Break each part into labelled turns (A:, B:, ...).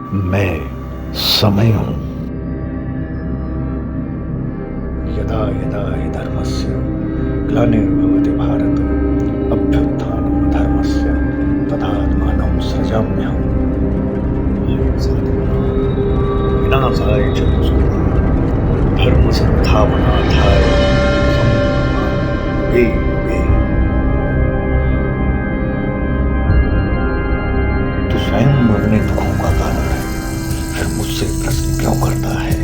A: मैं समय हूँ।
B: यदा यदा हि धर्मस्य ग्लानिर्भवति भारत अभ्युत्थानं धर्मस्य तदात्मानं सृजाम्यहम्। विनाशाय च दुष्कृतां धर्म संस्थापनार्थाय युगे युगे।
A: तू स्वयं अपने दुखों का कारण है, फिर मुझसे प्रश्न क्यों करता है?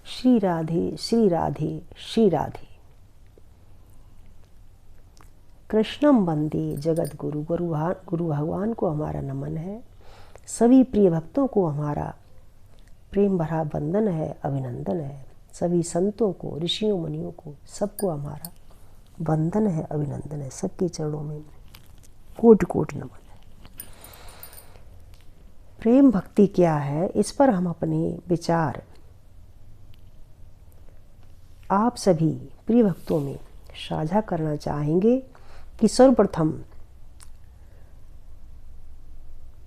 C: श्री राधे श्री राधे श्री राधे। कृष्णम वंदे जगत गुरु गुरु भगवान को हमारा नमन है। सभी प्रिय भक्तों को हमारा प्रेम भरा वंदन है, अभिनंदन है। सभी संतों को, ऋषियों मुनियों को, सबको हमारा वंदन है, अभिनंदन है। सबके चरणों में कोटि कोटि नमन है। प्रेम भक्ति क्या है, इस पर हम अपने विचार आप सभी प्रिय भक्तों में साझा करना चाहेंगे कि सर्वप्रथम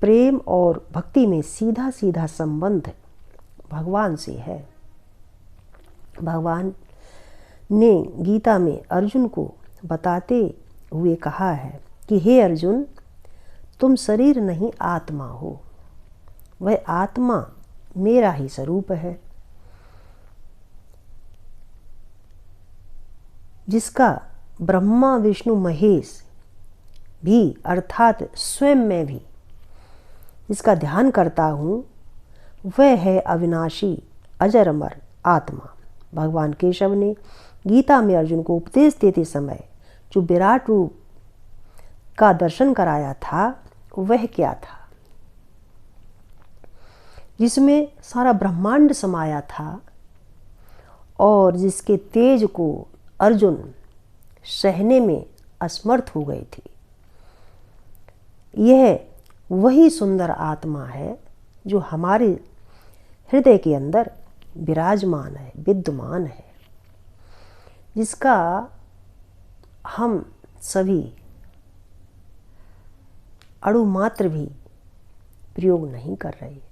C: प्रेम और भक्ति में सीधा सीधा संबंध भगवान से है। भगवान ने गीता में अर्जुन को बताते हुए कहा है कि हे अर्जुन, तुम शरीर नहीं आत्मा हो। वह आत्मा मेरा ही स्वरूप है, जिसका ब्रह्मा विष्णु महेश भी अर्थात स्वयं मैं भी जिसका ध्यान करता हूँ, वह है अविनाशी अजर अमर आत्मा। भगवान केशव ने गीता में अर्जुन को उपदेश देते समय जो विराट रूप का दर्शन कराया था, वह क्या था? जिसमें सारा ब्रह्मांड समाया था और जिसके तेज को अर्जुन सहने में असमर्थ हो गए थे। यह वही सुंदर आत्मा है जो हमारे हृदय के अंदर विराजमान है, विद्यमान है, जिसका हम सभी अणु मात्र भी प्रयोग नहीं कर रहे हैं।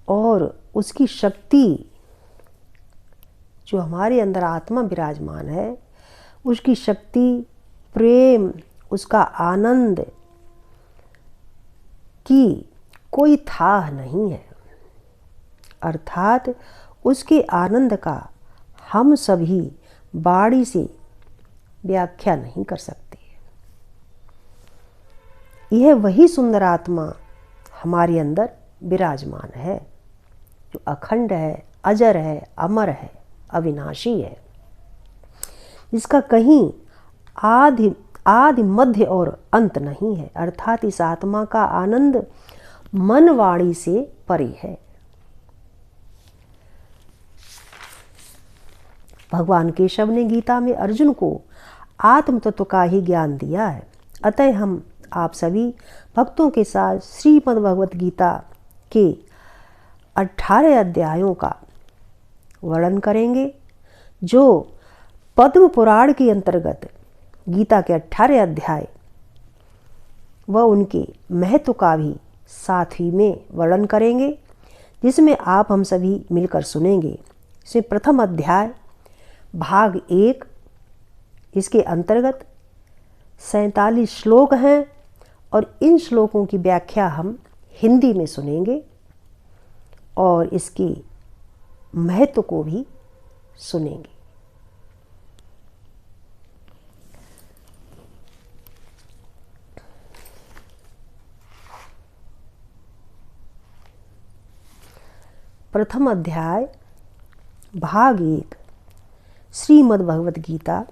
C: और उसकी शक्ति जो हमारे अंदर आत्मा विराजमान है, उसकी शक्ति, प्रेम, उसका आनंद की कोई थाह नहीं है। अर्थात उसके आनंद का हम सभी वाणी से व्याख्या नहीं कर सकते। यह वही सुंदर आत्मा हमारे अंदर विराजमान है, जो अखंड है, अजर है, अमर है, अविनाशी है, जिसका कहीं आदि मध्य और अंत नहीं है। अर्थात इस आत्मा का आनंद मन वाणी से परे है। भगवान केशव ने गीता में अर्जुन को आत्म तत्व का ही ज्ञान दिया है। अतः हम आप सभी भक्तों के साथ श्रीमद् भगवत गीता के 18 अध्यायों का वर्णन करेंगे, जो पद्म पुराण के अंतर्गत गीता के 18 अध्याय व उनके महत्व का भी साथ ही में वर्णन करेंगे, जिसमें आप हम सभी मिलकर सुनेंगे। इसमें प्रथम अध्याय भाग 1, इसके अंतर्गत 47 श्लोक हैं और इन श्लोकों की व्याख्या हम हिंदी में सुनेंगे और इसके महत्व को भी सुनेंगे। प्रथम अध्याय भाग 1 श्रीमद् भगवत गीता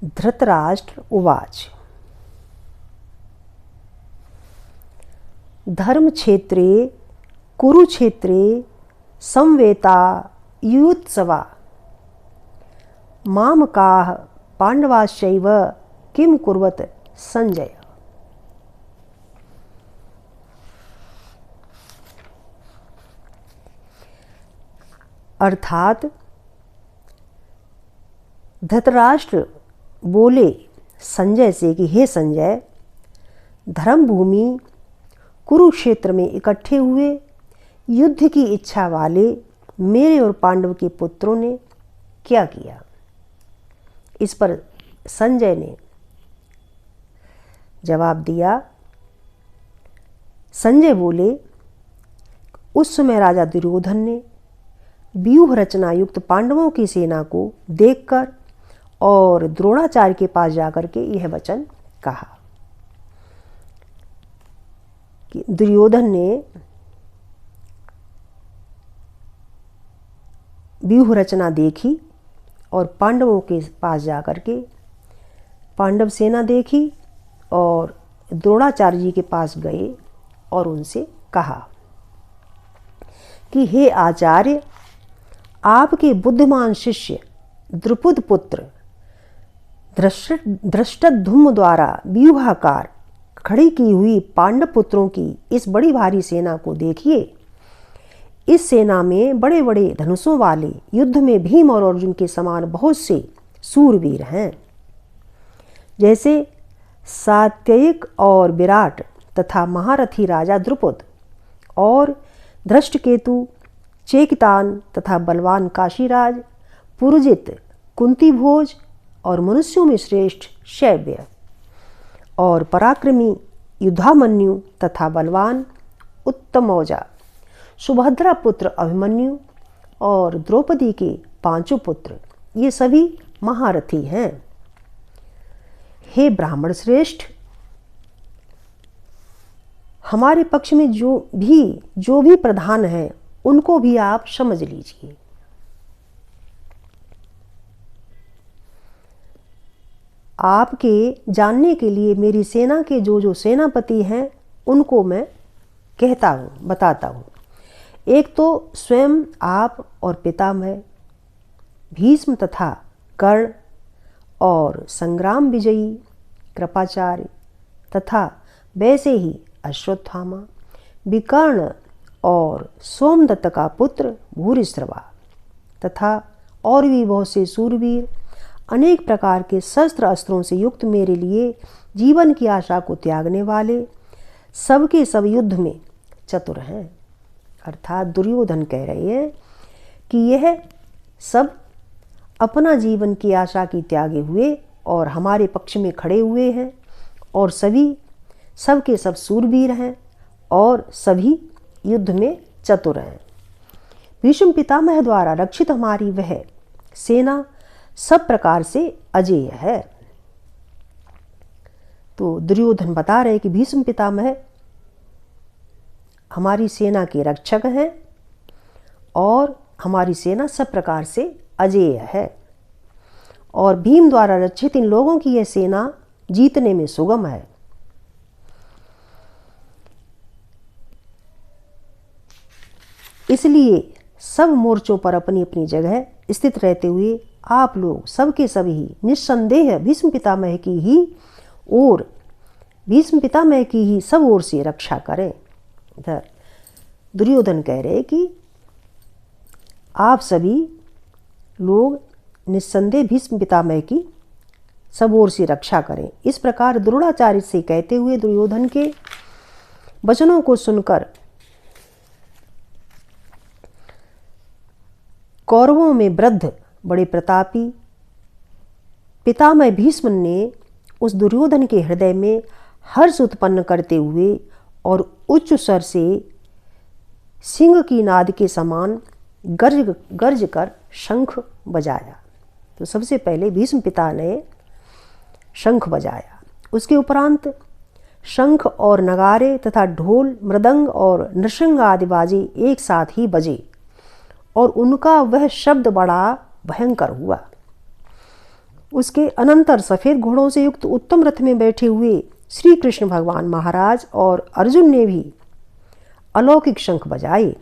C: धृतराष्ट्र उवाच। धर्म क्षेत्रे कुरुक्षेत्रे संवेता युत्सवा मामकाः पांडवाश्चैव किम कुर्वत संजय। अर्थात धृतराष्ट्र बोले संजय से कि हे संजय, धर्मभूमि कुरुक्षेत्र में इकट्ठे हुए युद्ध की इच्छा वाले मेरे और पांडव के पुत्रों ने क्या किया। इस पर संजय ने जवाब दिया। संजय बोले, उस समय राजा दुर्योधन ने व्यूह रचना युक्त पांडवों की सेना को देखकर और द्रोणाचार्य के पास जाकर के यह वचन कहा कि दुर्योधन ने व्यूह रचना देखी और पांडवों के पास जाकर के पांडव सेना देखी और द्रोणाचार्य जी के पास गए और उनसे कहा कि हे आचार्य, आपके बुद्धिमान शिष्य द्रुपद पुत्र धृष्टद्युम्न द्वारा व्यूहाकार खड़ी की हुई पांडव पुत्रों की इस बड़ी भारी सेना को देखिए। इस सेना में बड़े बड़े धनुषों वाले युद्ध में भीम और अर्जुन के समान बहुत से सूरवीर हैं, जैसे सात्ययिक और विराट तथा महारथी राजा द्रुपद और धृष्टकेतु, चेकितान तथा बलवान काशीराज, पुरुजित, कुंती भोज और मनुष्यों में श्रेष्ठ शैव्य और पराक्रमी युद्धामन्यु तथा बलवान उत्तमौजा, सुभद्रा पुत्र अभिमन्यु और द्रौपदी के पांचों पुत्र, ये सभी महारथी हैं। हे ब्राह्मण श्रेष्ठ, हमारे पक्ष में जो भी प्रधान हैं उनको भी आप समझ लीजिए। आपके जानने के लिए मेरी सेना के जो सेनापति हैं उनको मैं कहता हूँ, बताता हूँ। एक तो स्वयं आप और पितामह भीष्म तथा कर्ण और संग्राम विजयी कृपाचार्य तथा वैसे ही अश्वत्थामा, विकर्ण और सोमदत्त का पुत्र भूरिश्रवा तथा और भी बहुत से सूरवीर अनेक प्रकार के शस्त्र अस्त्रों से युक्त मेरे लिए जीवन की आशा को त्यागने वाले सबके सब युद्ध में चतुर हैं। अर्थात दुर्योधन कह रहे हैं कि यह सब अपना जीवन की आशा की त्यागे हुए और हमारे पक्ष में खड़े हुए हैं और सबके सब सूरवीर हैं और सभी युद्ध में चतुर हैं। भीष्म पितामह द्वारा रक्षित हमारी वह सेना सब प्रकार से अजेय है। तो दुर्योधन बता रहे कि भीष्म पितामह हमारी सेना के रक्षक हैं और हमारी सेना सब प्रकार से अजेय है और भीम द्वारा रक्षित इन लोगों की यह सेना जीतने में सुगम है। इसलिए सब मोर्चों पर अपनी अपनी जगह स्थित रहते हुए आप लोग सबके सभी निस्संदेह भीष्म पितामह की ही सब ओर से रक्षा करें। इधर दुर्योधन कह रहे कि आप सभी लोग निस्संदेह भीष्म पितामह की सब ओर से रक्षा करें। इस प्रकार द्रोणाचार्य से कहते हुए दुर्योधन के वचनों को सुनकर कौरवों में वृद्ध बड़े प्रतापी पितामह भीष्म ने उस दुर्योधन के हृदय में हर्ष उत्पन्न करते हुए और उच्च स्वर से सिंह की नाद के समान गर्ज कर शंख बजाया। तो सबसे पहले भीष्म पिता ने शंख बजाया, उसके उपरांत शंख और नगारे तथा ढोल, मृदंग और नृसिंग आदि बाजे एक साथ ही बजे और उनका वह शब्द बड़ा भयंकर हुआ। उसके अनंतर सफ़ेद घोड़ों से युक्त उत्तम रथ में बैठे हुए श्री कृष्ण भगवान महाराज और अर्जुन ने भी अलौकिक शंख बजाए।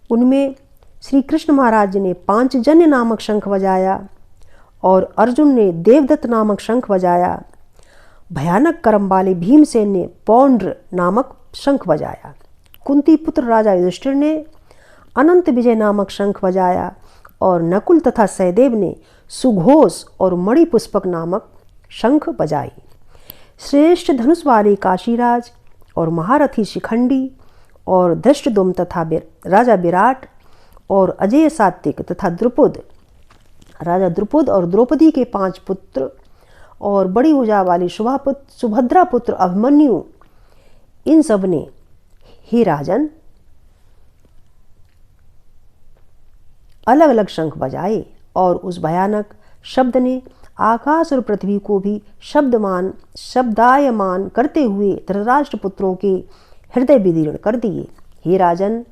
C: उनमें श्री कृष्ण महाराज ने पांचजन्य नामक शंख बजाया और अर्जुन ने देवदत्त नामक शंख बजाया। भयानक कर्म वाले भीमसेन ने पौंड्र नामक शंख बजाया। कुंती पुत्र राजा युधिष्ठिर ने अनंत विजय नामक शंख बजाया और नकुल तथा सहदेव ने सुघोष और मणिपुष्पक नामक शंख बजाई। श्रेष्ठ धनुष वाले काशीराज और महारथी शिखंडी और धृष्टद्युम्न तथा राजा विराट और अजय सात्विक तथा राजा द्रुपद और द्रौपदी के 5 पुत्र और बड़ी भुजा वाली सुभद्रा पुत्र अभिमन्यु, इन सब ने, हे राजन, अलग अलग शंख बजाए और उस भयानक शब्द ने आकाश और पृथ्वी को भी शब्दायमान करते हुए धृतराष्ट्र पुत्रों के हृदय विदीर्ण कर दिए। हे राजन,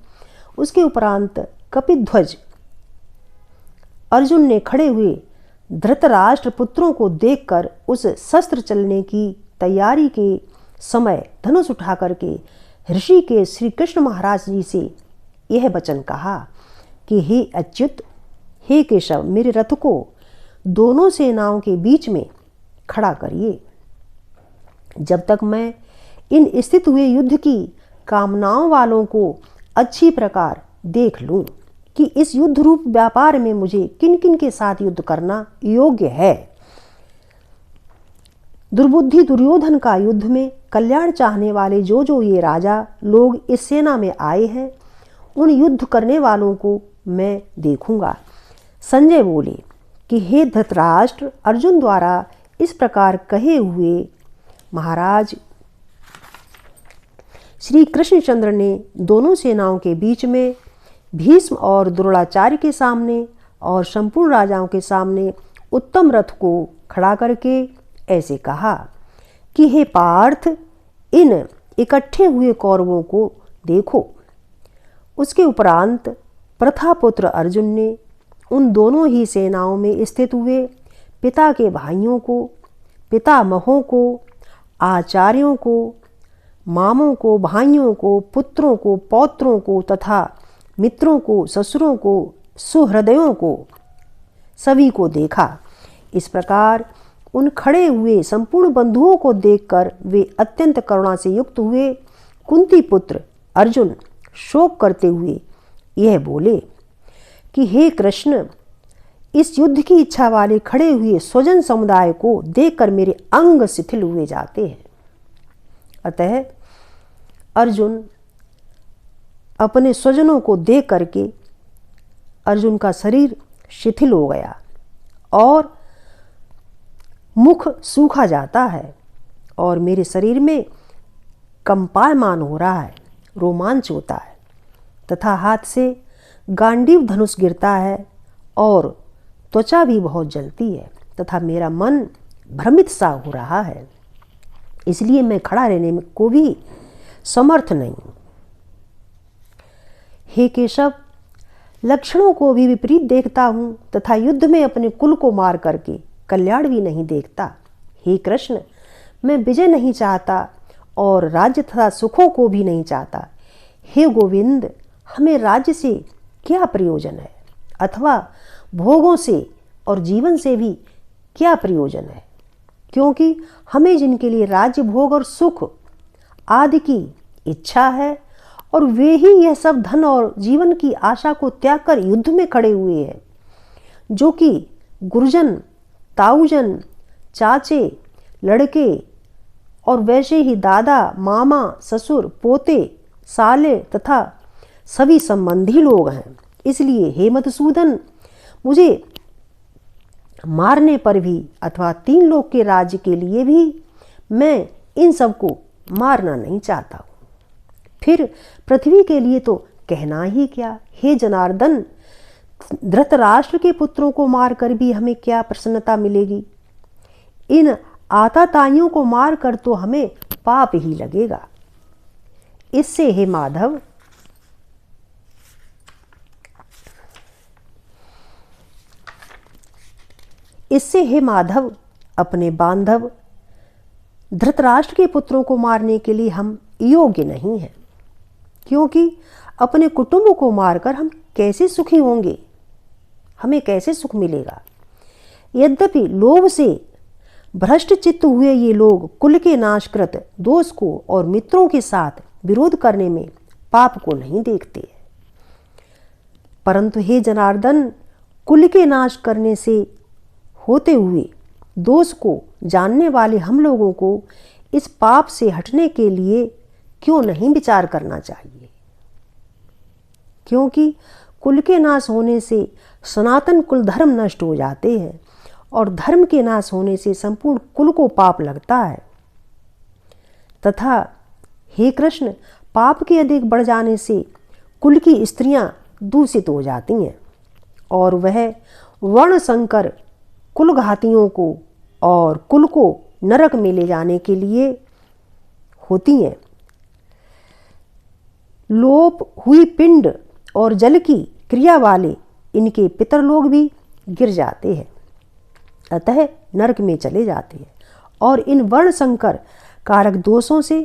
C: उसके उपरांत कपिध्वज अर्जुन ने खड़े हुए धृतराष्ट्र पुत्रों को देखकर उस शस्त्र चलने की तैयारी के समय धनुष उठा करके ऋषि के श्री कृष्ण महाराज जी से यह वचन कहा कि हे अच्युत, हे केशव, मेरे रथ को दोनों सेनाओं के बीच में खड़ा करिए। जब तक मैं इन स्थित हुए युद्ध की कामनाओं वालों को अच्छी प्रकार देख लूं कि इस युद्ध रूप व्यापार में मुझे किन किन के साथ युद्ध करना योग्य है। दुर्बुद्धि दुर्योधन का युद्ध में कल्याण चाहने वाले जो ये राजा लोग इस सेना में आए हैं, उन युद्ध करने वालों को मैं देखूंगा। संजय बोले कि हे धृतराष्ट्र, अर्जुन द्वारा इस प्रकार कहे हुए महाराज श्री कृष्णचंद्र ने दोनों सेनाओं के बीच में भीष्म और द्रोणाचार्य के सामने और संपूर्ण राजाओं के सामने उत्तम रथ को खड़ा करके ऐसे कहा कि हे पार्थ, इन इकट्ठे हुए कौरवों को देखो। उसके उपरांत प्रथापुत्र अर्जुन ने उन दोनों ही सेनाओं में स्थित हुए पिता के भाइयों को, पितामहों को, आचार्यों को, मामों को, भाइयों को, पुत्रों को, पौत्रों को तथा मित्रों को, ससुरों को, सुहृदयों को, सभी को देखा। इस प्रकार उन खड़े हुए संपूर्ण बंधुओं को देखकर वे अत्यंत करुणा से युक्त हुए। कुंती पुत्र अर्जुन शोक करते हुए यह बोले कि हे कृष्ण, इस युद्ध की इच्छा वाले खड़े हुए स्वजन समुदाय को देखकर मेरे अंग शिथिल हुए जाते हैं। अतः अर्जुन अपने स्वजनों को देख करके अर्जुन का शरीर शिथिल हो गया और मुख सूखा जाता है और मेरे शरीर में कंपायमान हो रहा है, रोमांच होता है तथा हाथ से गांडीव धनुष गिरता है और त्वचा भी बहुत जलती है तथा मेरा मन भ्रमित सा हो रहा है। इसलिए मैं खड़ा रहने में को भी समर्थ नहीं। हे केशव, लक्षणों को भी विपरीत देखता हूँ तथा युद्ध में अपने कुल को मार करके कल्याण भी नहीं देखता। हे कृष्ण, मैं विजय नहीं चाहता और राज्य तथा सुखों को भी नहीं चाहता। हे गोविंद, हमें राज्य से क्या प्रयोजन है अथवा भोगों से और जीवन से भी क्या प्रयोजन है, क्योंकि हमें जिनके लिए राज्य, भोग और सुख आदि की इच्छा है और वे ही यह सब धन और जीवन की आशा को त्याग कर युद्ध में खड़े हुए हैं, जो कि गुरुजन, ताऊजन, चाचे, लड़के और वैसे ही दादा, मामा, ससुर, पोते, साले तथा सभी संबंधी लोग हैं। इसलिए हे मधुसूदन, मुझे मारने पर भी अथवा 3 लोक के राज्य के लिए भी मैं इन सबको मारना नहीं चाहता हूँ। फिर पृथ्वी के लिए तो कहना ही क्या। हे जनार्दन, धृतराष्ट्र के पुत्रों को मारकर भी हमें क्या प्रसन्नता मिलेगी? इन आताताइयों को मारकर तो हमें पाप ही लगेगा। इससे हे माधव, अपने बांधव धृतराष्ट्र के पुत्रों को मारने के लिए हम योग्य नहीं हैं, क्योंकि अपने कुटुंब को मारकर हम कैसे सुखी होंगे, हमें कैसे सुख मिलेगा। यद्यपि लोभ से भ्रष्ट चित्त हुए ये लोग कुल के नाशकृत दोष को और मित्रों के साथ विरोध करने में पाप को नहीं देखते, परंतु हे जनार्दन, कुल के नाश करने से होते हुए दोष को जानने वाले हम लोगों को इस पाप से हटने के लिए क्यों नहीं विचार करना चाहिए? क्योंकि कुल के नाश होने से सनातन कुल धर्म नष्ट हो जाते हैं और धर्म के नाश होने से संपूर्ण कुल को पाप लगता है। तथा हे कृष्ण, पाप के अधिक बढ़ जाने से कुल की स्त्रियां दूषित हो जाती हैं और वह वर्ण संकर कुलघातियों को और कुल को नरक में ले जाने के लिए होती हैं। लोप हुई पिंड और जल की क्रिया वाले इनके पितरलोग भी गिर जाते हैं, अतः नरक में चले जाते हैं। और इन वर्ण संकर कारक दोषों से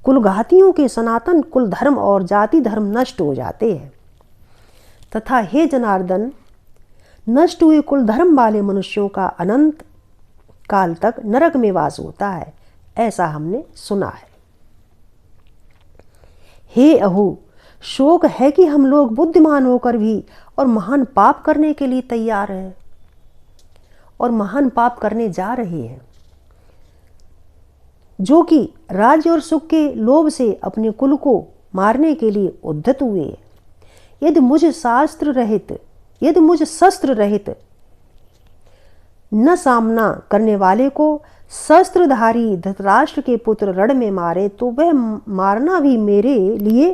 C: कुलघातियों के सनातन कुल धर्म और जाति धर्म नष्ट हो जाते हैं। तथा हे जनार्दन, नष्ट हुए कुल धर्म वाले मनुष्यों का अनंत काल तक नरक में वास होता है, ऐसा हमने सुना है। हे अहो, शोक है कि हम लोग बुद्धिमान होकर भी और महान पाप करने के लिए तैयार हैं और महान पाप करने जा रहे हैं, जो कि राज्य और सुख के लोभ से अपने कुल को मारने के लिए उद्धत हुए हैं। यदि मुझ शस्त्र रहित न सामना करने वाले को शस्त्रधारी धृतराष्ट्र के पुत्र रण में मारे तो वह मारना भी मेरे लिए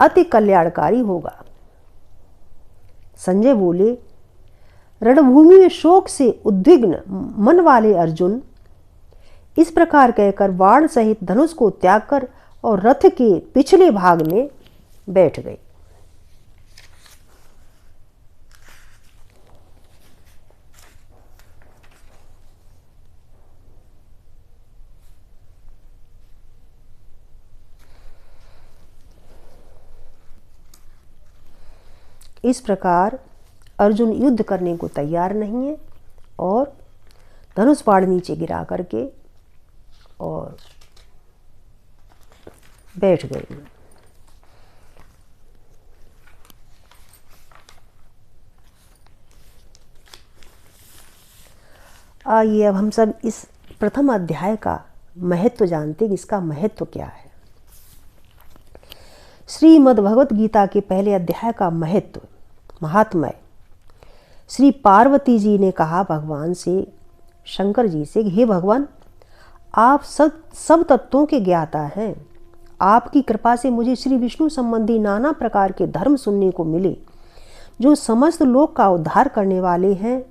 C: अति कल्याणकारी होगा। संजय बोले, रणभूमि में शोक से उद्विग्न मन वाले अर्जुन इस प्रकार कहकर बाण सहित धनुष को त्याग कर और रथ के पिछले भाग में बैठ गए। इस प्रकार अर्जुन युद्ध करने को तैयार नहीं है और धनुष बाण नीचे गिरा करके और बैठ गए। आइए अब हम सब इस प्रथम अध्याय का महत्व जानते हैं कि इसका महत्व क्या है। श्रीमद् भगवत गीता के पहले अध्याय का महत्व महात्म्य। श्री पार्वती जी ने कहा भगवान से, शंकर जी से, हे भगवान, आप सब तत्वों के ज्ञाता हैं। आपकी कृपा से मुझे श्री विष्णु संबंधी नाना प्रकार के धर्म सुनने को मिले जो समस्त लोक का उद्धार करने वाले हैं।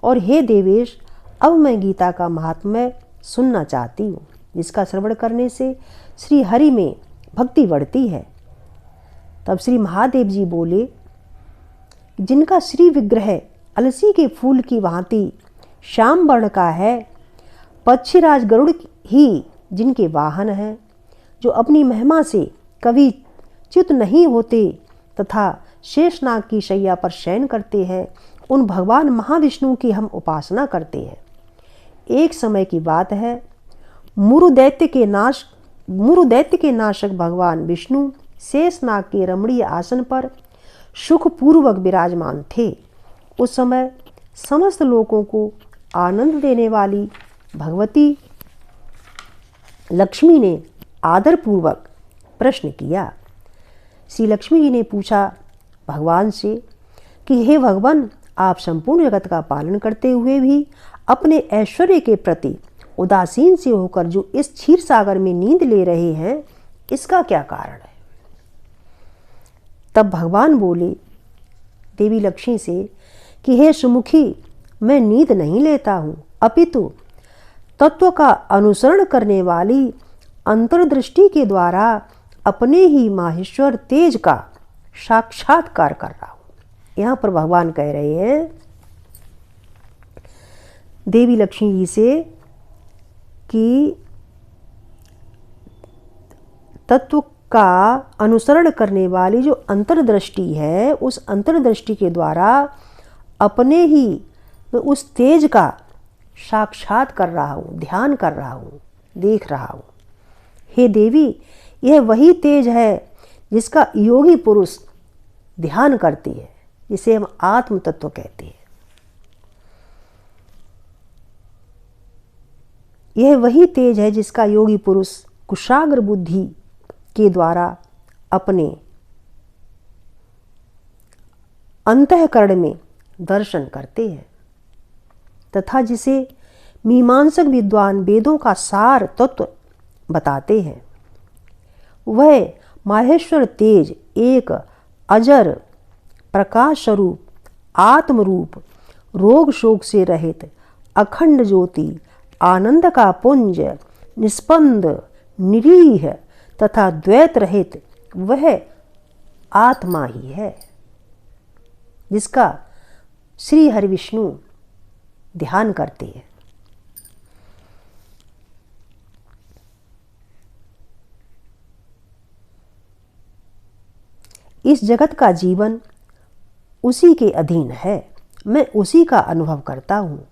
C: और हे देवेश, अब मैं गीता का महात्म्य सुनना चाहती हूँ, जिसका श्रवण करने से श्री हरि में भक्ति बढ़ती है। तब श्री महादेव जी बोले, जिनका श्री विग्रह अलसी के फूल की भांति श्याम वर्ण का है, पक्षीराज गरुड़ ही जिनके वाहन हैं, जो अपनी महिमा से कभी च्युत नहीं होते तथा शेषनाग की शैया पर शयन करते हैं, उन भगवान महाविष्णु की हम उपासना करते हैं। एक समय की बात है, मुरु दैत्य के नाशक भगवान विष्णु शेषनाग के रमणीय आसन पर सुखपूर्वक विराजमान थे। उस समय समस्त लोगों को आनंद देने वाली भगवती लक्ष्मी ने आदरपूर्वक प्रश्न किया। श्री लक्ष्मी जी ने पूछा भगवान से कि हे भगवान, आप संपूर्ण जगत का पालन करते हुए भी अपने ऐश्वर्य के प्रति उदासीन से होकर जो इस क्षीर सागर में नींद ले रहे हैं, इसका क्या कारण है? तब भगवान बोले देवी लक्ष्मी से कि हे सुमुखी, मैं नींद नहीं लेता हूँ, अपितु तत्व का अनुसरण करने वाली अंतर्दृष्टि के द्वारा अपने ही माहेश्वर तेज का साक्षात्कार कर रहा हूँ। यहाँ पर भगवान कह रहे हैं देवी लक्ष्मी जी से कि तत्व का अनुसरण करने वाली जो अंतर्दृष्टि है, उस अंतर्दृष्टि के द्वारा अपने ही उस तेज का साक्षात कर रहा हूँ, ध्यान कर रहा हूँ, देख रहा हूँ। हे देवी, यह वही तेज है जिसका योगी पुरुष ध्यान करती है, जिसे हम आत्म तत्व कहते हैं। यह वही तेज है जिसका योगी पुरुष कुशाग्र बुद्धि के द्वारा अपने अंतःकरण में दर्शन करते हैं तथा जिसे मीमांसक विद्वान वेदों का सार तत्व बताते हैं। वह माहेश्वर तेज एक अजर प्रकाश स्वरूप आत्मरूप रोग शोक से रहित अखंड ज्योति आनंद का पुंज निस्पंद निरीह तथा द्वैत रहित वह आत्मा ही है जिसका श्री हरि विष्णु ध्यान करते हैं। इस जगत का जीवन उसी के अधीन है, मैं उसी का अनुभव करता हूँ।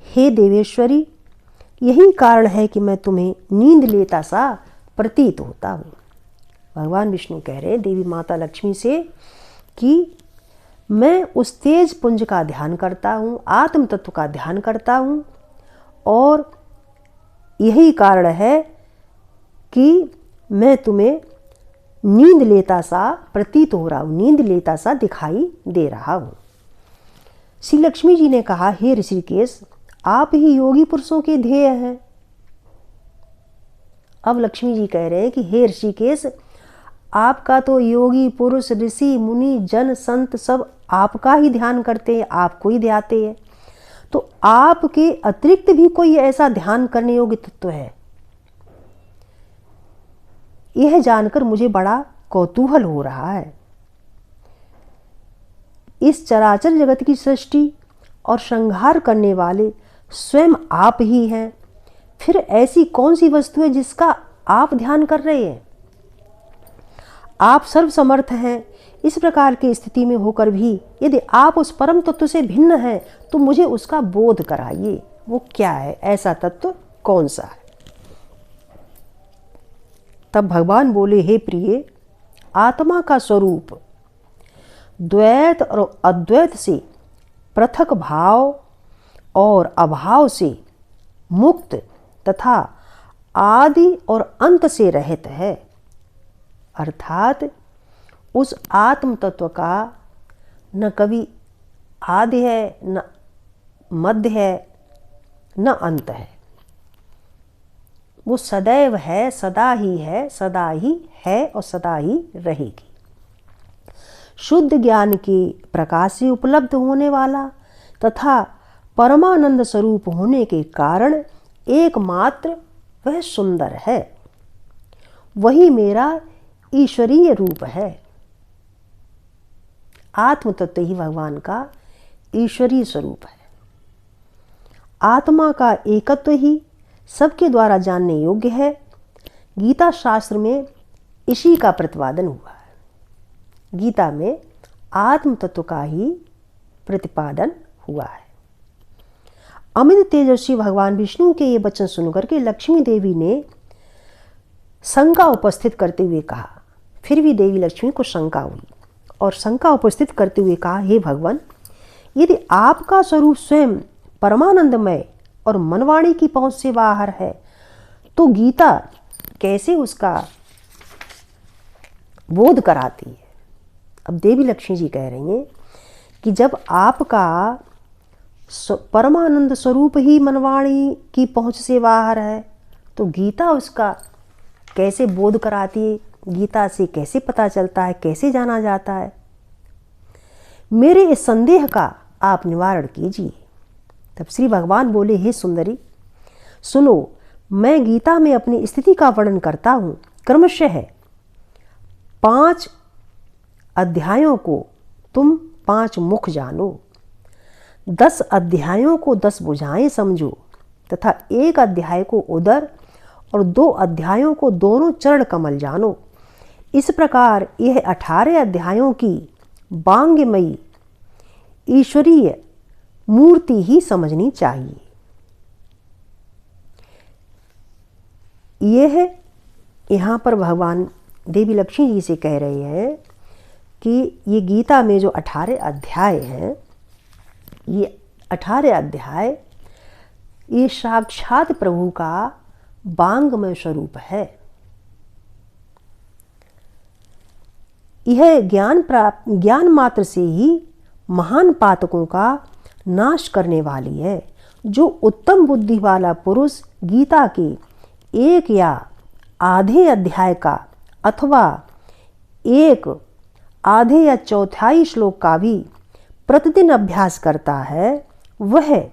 C: हे देवेश्वरी, यही कारण है कि मैं तुम्हें नींद लेता सा प्रतीत होता हूँ। भगवान विष्णु कह रहे हैं देवी माता लक्ष्मी से कि मैं उस तेज पुंज का ध्यान करता हूँ, आत्म तत्व का ध्यान करता हूँ, और यही कारण है कि मैं तुम्हें नींद लेता सा प्रतीत हो रहा हूँ, नींद लेता सा दिखाई दे रहा हूँ। श्री लक्ष्मी जी ने कहा, हे ऋषिकेश, आप ही योगी पुरुषों के ध्येय हैं। अब लक्ष्मी जी कह रहे हैं कि हे ऋषिकेश, आपका तो योगी पुरुष ऋषि मुनि जन संत सब आपका ही ध्यान करते हैं, आपको ही ध्याते हैं, तो आपके अतिरिक्त भी कोई ऐसा ध्यान करने योग्य तत्व है? यह जानकर मुझे बड़ा कौतूहल हो रहा है। इस चराचर जगत की सृष्टि और संहार करने वाले स्वयं आप ही हैं, फिर ऐसी कौन सी वस्तु है जिसका आप ध्यान कर रहे हैं? आप सर्वसमर्थ हैं। इस प्रकार की स्थिति में होकर भी यदि आप उस परम तत्व से भिन्न हैं तो मुझे उसका बोध कराइए। वो क्या है, ऐसा तत्व कौन सा है? तब भगवान बोले, हे प्रिय, आत्मा का स्वरूप द्वैत और अद्वैत से पृथक भाव और अभाव से मुक्त तथा आदि और अंत से रहित है। अर्थात उस आत्म तत्व का न कभी आदि है, न मध्य है, न अंत है। वो सदैव है, सदा ही है, सदा ही है और सदा ही रहेगी। शुद्ध ज्ञान के प्रकाश से उपलब्ध होने वाला तथा परमानंद स्वरूप होने के कारण एकमात्र वह सुंदर है। वही मेरा ईश्वरीय रूप है। आत्म तत्व ही भगवान का ईश्वरीय स्वरूप है। आत्मा का एकत्व ही सबके द्वारा जानने योग्य है। गीता शास्त्र में इसी का प्रतिपादन हुआ है। गीता में आत्म तत्व का ही प्रतिपादन हुआ है। अमित तेजस्वी भगवान विष्णु के ये वचन सुनकर के लक्ष्मी देवी ने शंका उपस्थित करते हुए कहा, फिर भी देवी लक्ष्मी को शंका हुई और शंका उपस्थित करते हुए कहा, हे भगवान, यदि आपका स्वरूप स्वयं परमानंदमय और मनवाणी की पहुंच से बाहर है तो गीता कैसे उसका बोध कराती है? अब देवी लक्ष्मी जी कह रही हैं कि जब आपका परमानंद स्वरूप ही मनवाणी की पहुंच से बाहर है तो गीता उसका कैसे बोध कराती है? गीता से कैसे पता चलता है, कैसे जाना जाता है? मेरे इस संदेह का आप निवारण कीजिए। तब श्री भगवान बोले, हे सुंदरी, सुनो, मैं गीता में अपनी स्थिति का वर्णन करता हूँ। क्रमशः 5 अध्यायों को तुम 5 मुख जानो, 10 अध्यायों को 10 भुजाएं समझो तथा 1 अध्याय को उदर और 2 अध्यायों को दोनों चरण कमल जानो। इस प्रकार यह 18 अध्यायों की बांग्यमयी ईश्वरीय मूर्ति ही समझनी चाहिए। यह यहाँ पर भगवान देवी लक्ष्मी जी से कह रहे हैं कि ये गीता में जो 18 अध्याय हैं, ये 18 अध्याय ये साक्षात प्रभु का वांगमय स्वरूप है। यह ज्ञान मात्र से ही महान पातकों का नाश करने वाली है। जो उत्तम बुद्धि वाला पुरुष गीता के एक या आधे अध्याय का अथवा एक आधे या चौथाई श्लोक का भी प्रतिदिन अभ्यास करता है, वह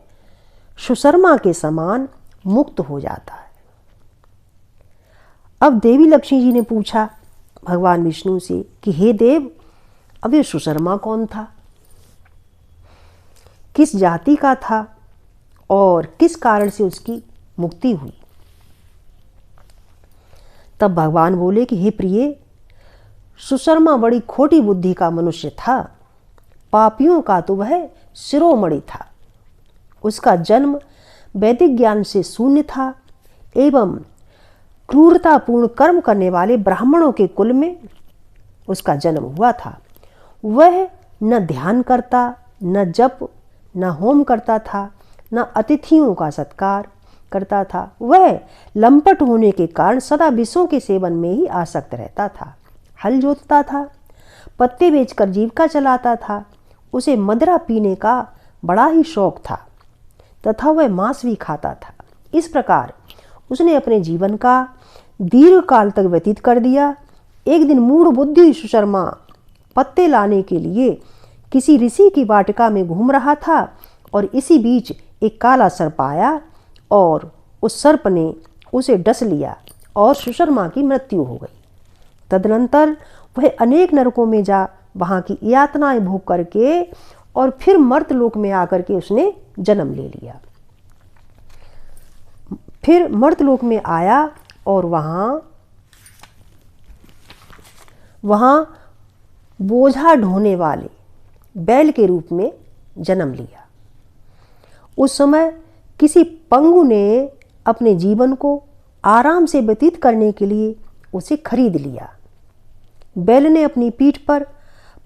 C: सुशर्मा के समान मुक्त हो जाता है। अब देवी लक्ष्मी जी ने पूछा भगवान विष्णु से कि हे देव, अब ये सुशर्मा कौन था, किस जाति का था और किस कारण से उसकी मुक्ति हुई। तब भगवान बोले कि हे प्रिय, सुशर्मा बड़ी खोटी बुद्धि का मनुष्य था, पापियों का तो वह शिरोमणि था। उसका जन्म वैदिक ज्ञान से शून्य था एवं क्रूरतापूर्ण कर्म करने वाले ब्राह्मणों के कुल में उसका जन्म हुआ था। वह न ध्यान करता, न जप, न होम करता था, न अतिथियों का सत्कार करता था। वह लंपट होने के कारण सदा विषयों के सेवन में ही आसक्त रहता था। हल जोतता था, पत्ते बेचकर जीविका चलाता था। उसे मदिरा पीने का बड़ा ही शौक था तथा वह मांस भी खाता था। इस प्रकार उसने अपने जीवन का दीर्घ काल तक व्यतीत कर दिया। एक दिन मूढ़ बुद्धि सुशर्मा पत्ते लाने के लिए किसी ऋषि की वाटिका में घूम रहा था और इसी बीच एक काला सर्प आया और उस सर्प ने उसे डस लिया और सुशर्मा की मृत्यु हो गई। तदनंतर वह अनेक नरकों में जा वहाँ की यातनाएं भोग करके और फिर मर्तलोक में आकर के उसने जन्म ले लिया। फिर मर्तलोक में आया और वहाँ बोझा ढोने वाले बैल के रूप में जन्म लिया। उस समय किसी पंगु ने अपने जीवन को आराम से व्यतीत करने के लिए उसे खरीद लिया। बैल ने अपनी पीठ पर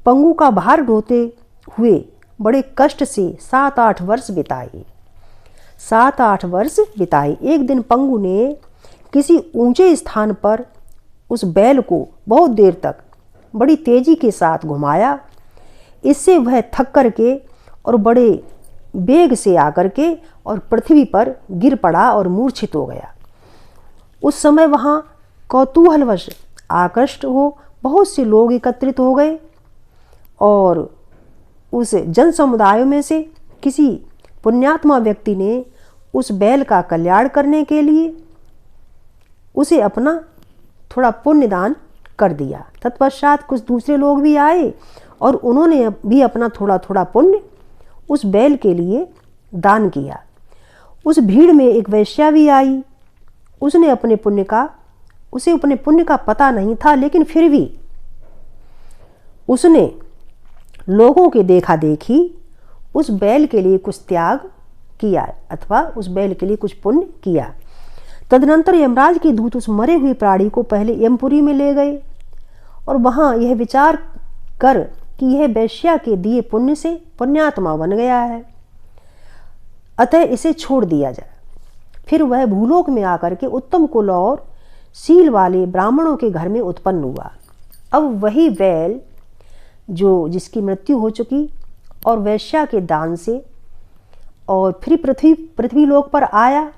C: पंगु का भार ढोते हुए बड़े कष्ट से 7-8 वर्ष बिताए। 7-8 वर्ष बिताए। एक दिन पंगु ने किसी ऊंचे स्थान पर उस बैल को बहुत देर तक बड़ी तेजी के साथ घुमाया। इससे वह थक करके और बड़े वेग से आकर के और पृथ्वी पर गिर पड़ा और मूर्छित हो गया। उस समय वहाँ कौतूहलवश आकृष्ट हो बहुत से लोग एकत्रित हो गए और उस जन समुदाय में से किसी पुण्यात्मा व्यक्ति ने उस बैल का कल्याण करने के लिए उसे अपना थोड़ा पुण्य दान कर दिया। तत्पश्चात कुछ दूसरे लोग भी आए और उन्होंने भी अपना थोड़ा थोड़ा पुण्य उस बैल के लिए दान किया। उस भीड़ में एक वैश्या भी आई। उसे अपने पुण्य का पता नहीं था, लेकिन फिर भी उसने लोगों के देखा देखी उस बैल के लिए कुछ त्याग किया अथवा उस बैल के लिए कुछ पुण्य किया। तदनंतर यमराज के दूत उस मरे हुए प्राणी को पहले यमपुरी में ले गए और वहाँ यह विचार कर कि यह वैश्या के दिए पुण्य से पुण्यात्मा बन गया है, अतः इसे छोड़ दिया जाए। फिर वह भूलोक में आकर के उत्तम कुल और शील वाले ब्राह्मणों के घर में उत्पन्न हुआ। अब वही बैल जिसकी मृत्यु हो चुकी और वैश्या के दान से और फिर पृथ्वी लोक पर आया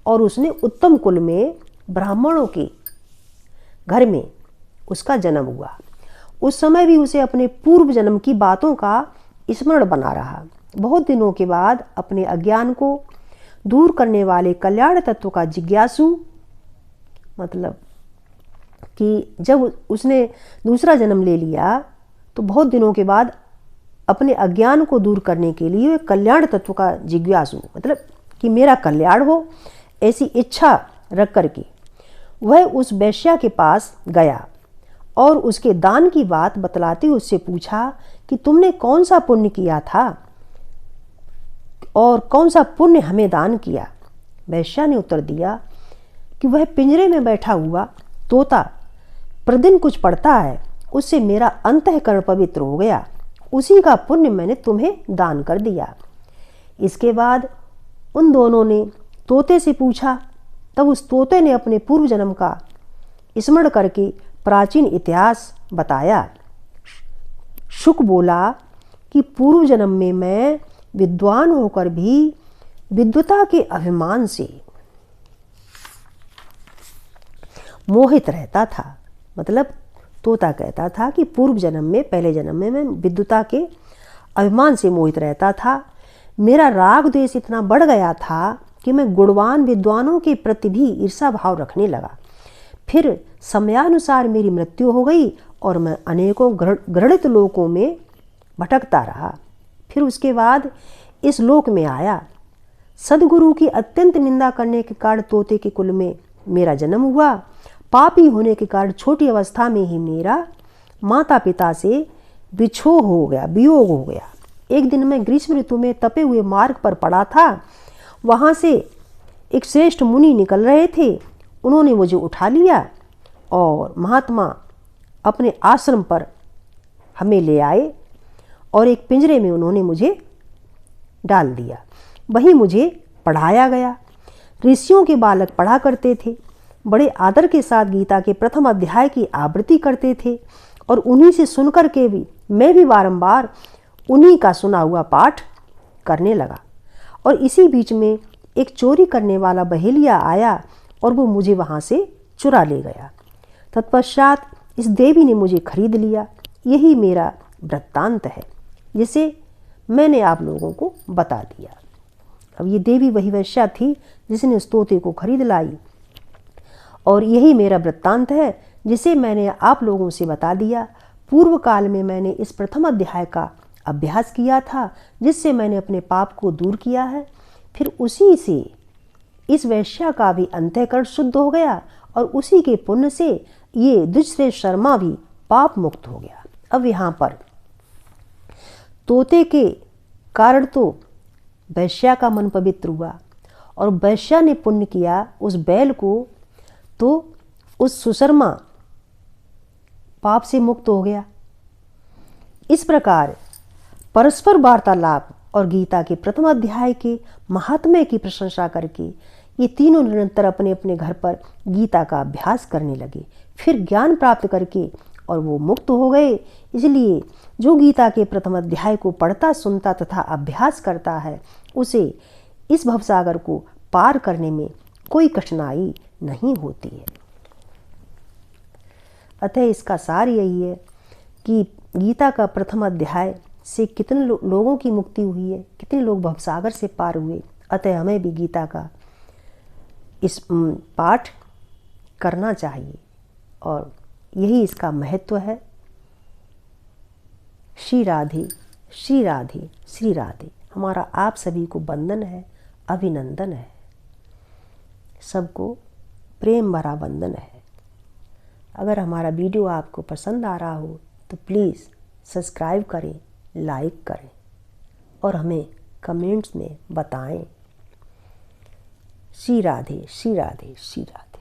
C: और उसने उत्तम कुल में ब्राह्मणों के घर में उसका जन्म हुआ। उस समय भी उसे अपने पूर्व जन्म की बातों का स्मरण बना रहा। बहुत दिनों के बाद अपने अज्ञान को दूर करने वाले कल्याण तत्व का जिज्ञासु, मतलब कि जब उसने दूसरा जन्म ले लिया तो बहुत दिनों के बाद अपने अज्ञान को दूर करने के लिए कल्याण तत्व का जिज्ञासु, मतलब कि मेरा कल्याण हो, ऐसी इच्छा रख करके वह उस वैश्या के पास गया और उसके दान की बात बतलाते हुए उससे पूछा कि तुमने कौन सा पुण्य किया था और कौन सा पुण्य हमें दान किया। वैश्या ने उत्तर दिया कि वह पिंजरे में बैठा हुआ तोता प्रतिदिन कुछ पढ़ता है उससे मेरा अंतःकरण पवित्र हो गया। उसी का पुण्य मैंने तुम्हें दान कर दिया। इसके बाद उन दोनों ने तोते से पूछा। तब उस तोते ने अपने पूर्व जन्म का स्मरण करके प्राचीन इतिहास बताया। शुक बोला कि पूर्व जन्म में मैं विद्वान होकर भी विद्वता के अभिमान से मोहित रहता था। मतलब तोता कहता था कि पूर्व जन्म में, पहले जन्म में मैं विद्वता के अभिमान से मोहित रहता था। मेरा राग द्वेष इतना बढ़ गया था कि मैं गुणवान विद्वानों के प्रति भी ईर्षा भाव रखने लगा। फिर समयानुसार मेरी मृत्यु हो गई और मैं अनेकों घृणित लोकों में भटकता रहा। फिर उसके बाद इस लोक में आया। सदगुरु की अत्यंत निंदा करने के कारण तोते के कुल में मेरा जन्म हुआ। पापी होने के कारण छोटी अवस्था में ही मेरा माता पिता से वियोग हो गया। एक दिन मैं ग्रीष्म ऋतु में तपे हुए मार्ग पर पड़ा था। वहाँ से एक श्रेष्ठ मुनि निकल रहे थे। उन्होंने मुझे उठा लिया और महात्मा अपने आश्रम पर हमें ले आए और एक पिंजरे में उन्होंने मुझे डाल दिया। वहीं मुझे पढ़ाया गया। ऋषियों के बालक पढ़ा करते थे। बड़े आदर के साथ गीता के प्रथम अध्याय की आवृत्ति करते थे और उन्हीं से सुनकर के भी मैं भी बारंबार उन्हीं का सुना हुआ पाठ करने लगा। और इसी बीच में एक चोरी करने वाला बहेलिया आया और वो मुझे वहाँ से चुरा ले गया। तत्पश्चात इस देवी ने मुझे खरीद लिया। यही मेरा वृत्तांत है जिसे मैंने आप लोगों को बता दिया। अब ये देवी वही वैश्या थी जिसने उस तोते को खरीद लाई और यही मेरा वृत्तांत है जिसे मैंने आप लोगों से बता दिया। पूर्व काल में मैंने इस प्रथम अध्याय का अभ्यास किया था जिससे मैंने अपने पाप को दूर किया है। फिर उसी से इस वैश्या का भी अंतःकरण शुद्ध हो गया और उसी के पुण्य से ये द्विजश्रेष्ठ शर्मा भी पाप मुक्त हो गया। अब यहाँ पर तोते के कारण तो वैश्या का मन पवित्र हुआ और वैश्या ने पुण्य किया उस बैल को, तो उस सुशर्मा पाप से मुक्त हो गया। इस प्रकार परस्पर वार्तालाप और गीता के प्रथम अध्याय के महात्म्य की प्रशंसा करके ये तीनों निरंतर अपने अपने घर पर गीता का अभ्यास करने लगे। फिर ज्ञान प्राप्त करके और वो मुक्त हो गए। इसलिए जो गीता के प्रथम अध्याय को पढ़ता, सुनता तथा अभ्यास करता है उसे इस भवसागर को पार करने में कोई कठिनाई नहीं होती है। अतः इसका सार यही है कि गीता का प्रथम अध्याय से कितने लोगों की मुक्ति हुई है, कितने लोग भवसागर से पार हुए। अतः हमें भी गीता का इस पाठ करना चाहिए और यही इसका महत्व है। श्री राधे, श्री राधे, श्री राधे। हमारा आप सभी को वंदन है, अभिनंदन है, सबको प्रेम भरा वंदन है। अगर हमारा वीडियो आपको पसंद आ रहा हो तो प्लीज़ सब्सक्राइब करें, लाइक करें और हमें कमेंट्स में बताएं। श्री राधे, श्री राधे, श्री राधे।